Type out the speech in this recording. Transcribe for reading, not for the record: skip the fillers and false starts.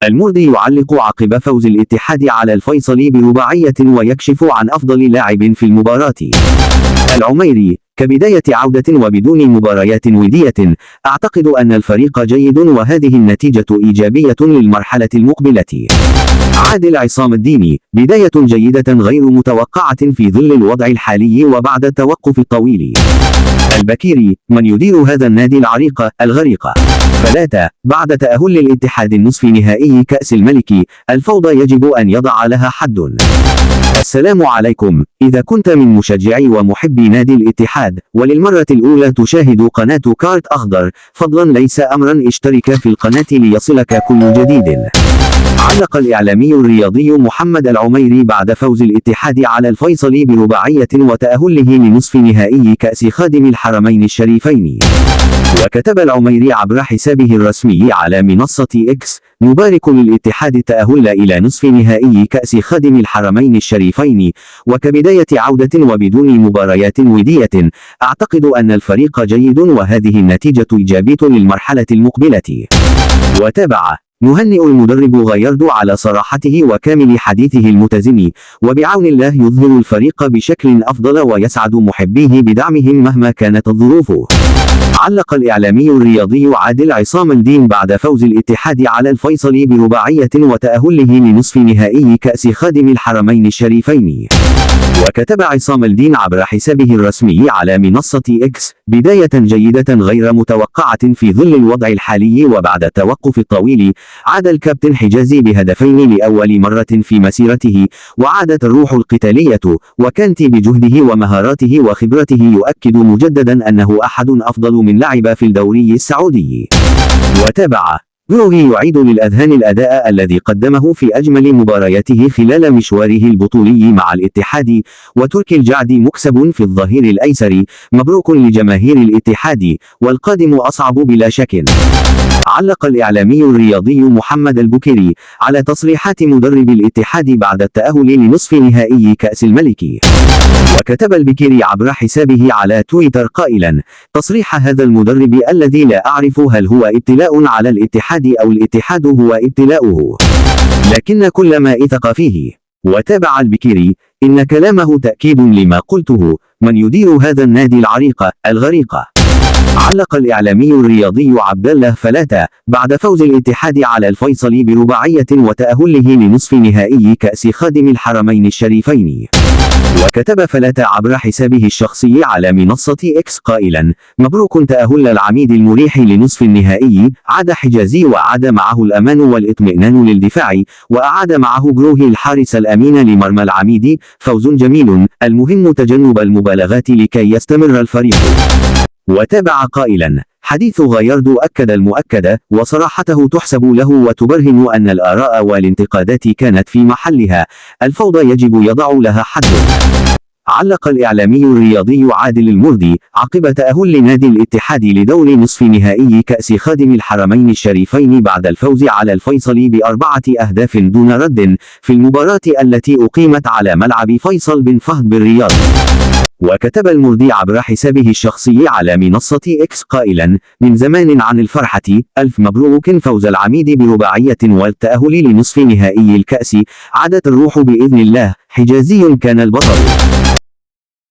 المردي يعلق عقب فوز الاتحاد على الفيصلي برباعية ويكشف عن أفضل لاعب في المباراة. العميري: كبداية عودة وبدون مباريات ودية، أعتقد أن الفريق جيد وهذه النتيجة إيجابية للمرحلة المقبلة. عادل عصام الدين: بداية جيدة غير متوقعة في ظل الوضع الحالي وبعد التوقف الطويل. البكيري: من يدير هذا النادي العريق الغريق؟ فلاتة: بعد تأهل الاتحاد النصف نهائي كأس الملك، الفوضى يجب أن يضع لها حد. السلام عليكم. إذا كنت من مشجعي ومحبي نادي الاتحاد وللمرة الأولى تشاهد قناة كارت أخضر، فضلا ليس أمرا اشترك في القناة ليصلك كل جديد. علق الإعلامي الرياضي محمد العميري بعد فوز الاتحاد على الفيصلي برباعية وتأهله لنصف نهائي كأس خادم الحرمين الشريفين. وكتب العميري عبر حسابه الرسمي على منصة إكس: نبارك للاتحاد التأهل إلى نصف نهائي كأس خادم الحرمين الشريفين، وكبداية عودة وبدون مباريات ودية، أعتقد أن الفريق جيد وهذه النتيجة إيجابية للمرحلة المقبلة. وتابع: نهنئ المدرب غياردو على صراحته وكامل حديثه المتزن، وبعون الله يظهر الفريق بشكل أفضل ويسعد محبيه بدعمهم مهما كانت الظروف. علق الإعلامي الرياضي عادل عصام الدين بعد فوز الاتحاد على الفيصلي برباعية وتأهله لنصف نهائي كأس خادم الحرمين الشريفين. وكتب عصام الدين عبر حسابه الرسمي على منصة إكس: بداية جيدة غير متوقعة في ظل الوضع الحالي وبعد التوقف الطويل، عاد الكابتن حجازي بهدفين لأول مرة في مسيرته، وعادت الروح القتالية، وكانتي بجهده ومهاراته وخبرته يؤكد مجددا أنه أحد أفضل من لعب في الدوري السعودي. وتابع: بروغي يعيد للأذهان الأداء الذي قدمه في أجمل مبارياته خلال مشواره البطولي مع الاتحاد، وتركي الجعدي مكسب في الظهير الأيسر. مبروك لجماهير الاتحاد، والقادم أصعب بلا شك. علق الإعلامي الرياضي محمد البكيري على تصريحات مدرب الاتحاد بعد التأهل لنصف نهائي كأس الملك. وكتب البكيري عبر حسابه على تويتر قائلا: تصريح هذا المدرب الذي لا أعرف هل هو ابتلاء على الاتحاد أو الاتحاد هو ابتلاؤه، لكن كل ما إثق فيه. وتابع البكيري: إن كلامه تأكيد لما قلته، من يدير هذا النادي العريق الغريق؟ علق الإعلامي الرياضي عبد الله فلاتة بعد فوز الاتحاد على الفيصلي برباعية وتأهله لنصف نهائي كأس خادم الحرمين الشريفين. وكتب فلاتة عبر حسابه الشخصي على منصة إكس قائلا: مبروك تأهل العميد المريح لنصف النهائي، عاد حجازي وعاد معه الأمان والاطمئنان للدفاع، وأعاد معه بروهي الحارس الأمين لمرمى العميد. فوز جميل، المهم تجنب المبالغات لكي يستمر الفريق. وتابع قائلا: حديث غياردو أكد المؤكد، وصراحته تحسب له وتبرهن أن الآراء والانتقادات كانت في محلها، الفوضى يجب يضع لها حد. علق الإعلامي الرياضي عادل المردي عقب تأهل نادي الاتحاد لدور نصف نهائي كأس خادم الحرمين الشريفين بعد الفوز على الفيصلي ب4 أهداف دون رد في المباراة التي أقيمت على ملعب فيصل بن فهد بالرياض. وكتب المردي عبر حسابه الشخصي على منصة إكس قائلا: من زمان عن الفرحة، ألف مبروك فوز العميد برباعية والتأهل لنصف نهائي الكأس، عادت الروح بإذن الله، حجازي كان البطل.